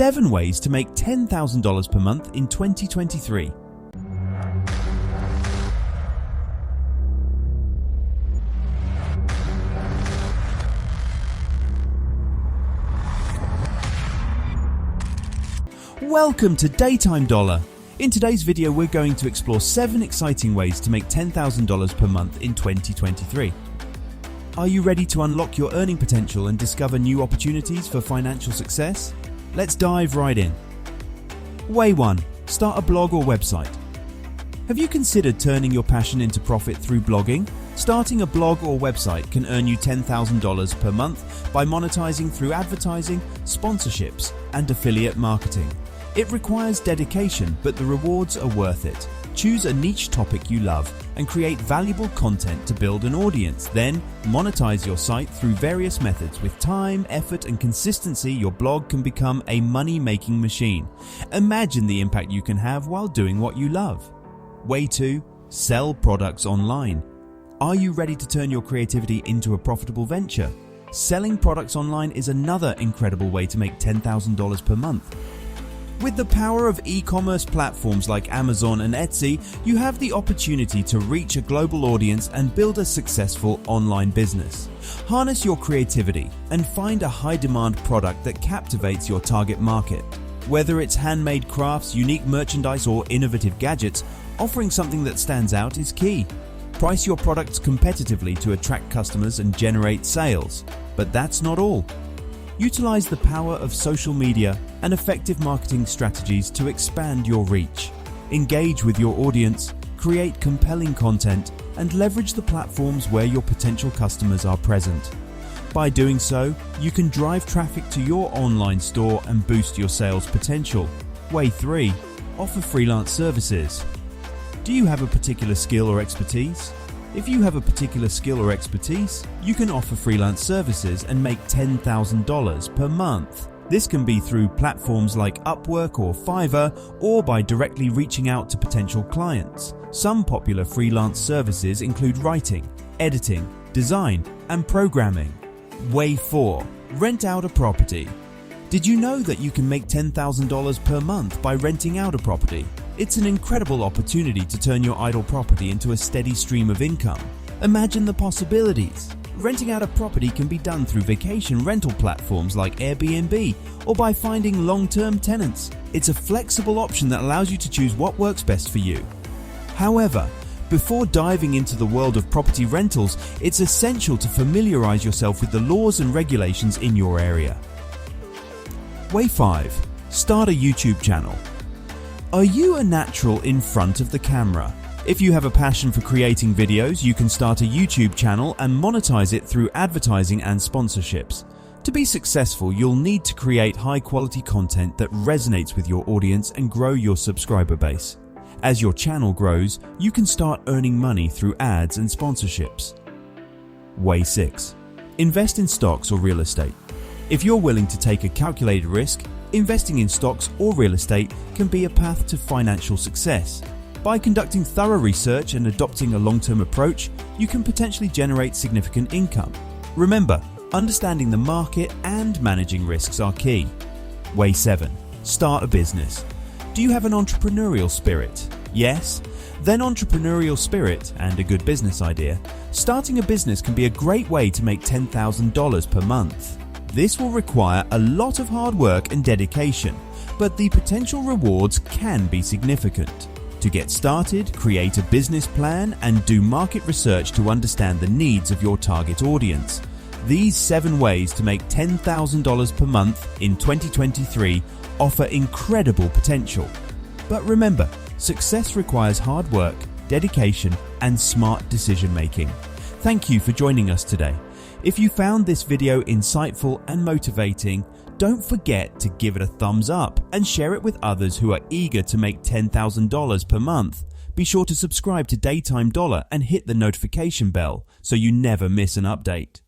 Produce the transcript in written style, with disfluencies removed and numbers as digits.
7 ways to make $10,000 per month in 2023. Welcome to Daytime Dollar. In today's video, we're going to explore 7 exciting ways to make $10,000 per month in 2023. Are you ready to unlock your earning potential and discover new opportunities for financial success? Let's dive right in. Way 1. Start a blog or website. Have you considered turning your passion into profit through blogging? Starting a blog or website can earn you $10,000 per month by monetizing through advertising, sponsorships, and affiliate marketing. It requires dedication, but the rewards are worth it. Choose a niche topic you love and create valuable content to build an audience. Then monetize your site through various methods. With time, effort, and consistency, your blog can become a money-making machine. Imagine the impact you can have while doing what you love. Way 2. Sell products online. Are you ready to turn your creativity into a profitable venture? Selling products online is another incredible way to make $10,000 per month. With the power of e-commerce platforms like Amazon and Etsy, you have the opportunity to reach a global audience and build a successful online business. Harness your creativity and find a high-demand product that captivates your target market. Whether it's handmade crafts, unique merchandise, or innovative gadgets, offering something that stands out is key. Price your products competitively to attract customers and generate sales. But that's not all. Utilize the power of social media and effective marketing strategies to expand your reach. Engage with your audience, create compelling content, and leverage the platforms where your potential customers are present. By doing so, you can drive traffic to your online store and boost your sales potential. Way 3. Offer freelance services. Do you have a particular skill or expertise? If you have a particular skill or expertise, you can offer freelance services and make $10,000 per month. This can be through platforms like Upwork or Fiverr, or by directly reaching out to potential clients. Some popular freelance services include writing, editing, design, and programming. Way 4. Rent out a property. Did you know that you can make $10,000 per month by renting out a property? It's an incredible opportunity to turn your idle property into a steady stream of income. Imagine the possibilities. Renting out a property can be done through vacation rental platforms like Airbnb or by finding long-term tenants. It's a flexible option that allows you to choose what works best for you. However, before diving into the world of property rentals, it's essential to familiarize yourself with the laws and regulations in your area. Way 5. Start a YouTube channel. Are you a natural in front of the camera? If you have a passion for creating videos, you can start a YouTube channel and monetize it through advertising and sponsorships. To be successful, you'll need to create high-quality content that resonates with your audience and grow your subscriber base. As your channel grows, you can start earning money through ads and sponsorships. Way 6. Invest in stocks or real estate. If you're willing to take a calculated risk, investing in stocks or real estate can be a path to financial success. By conducting thorough research and adopting a long-term approach, you can potentially generate significant income. Remember, understanding the market and managing risks are key. Way 7. Start a business. Do you have an entrepreneurial spirit? Yes? Then entrepreneurial spirit and a good business idea. Starting a business can be a great way to make $10,000 per month. This will require a lot of hard work and dedication, but the potential rewards can be significant. To get started, create a business plan and do market research to understand the needs of your target audience. These 7 ways to make $10,000 per month in 2023 offer incredible potential. But remember, success requires hard work, dedication, and smart decision making. Thank you for joining us today. If you found this video insightful and motivating, don't forget to give it a thumbs up and share it with others who are eager to make $10,000 per month. Be sure to subscribe to Daytime Dollar and hit the notification bell so you never miss an update.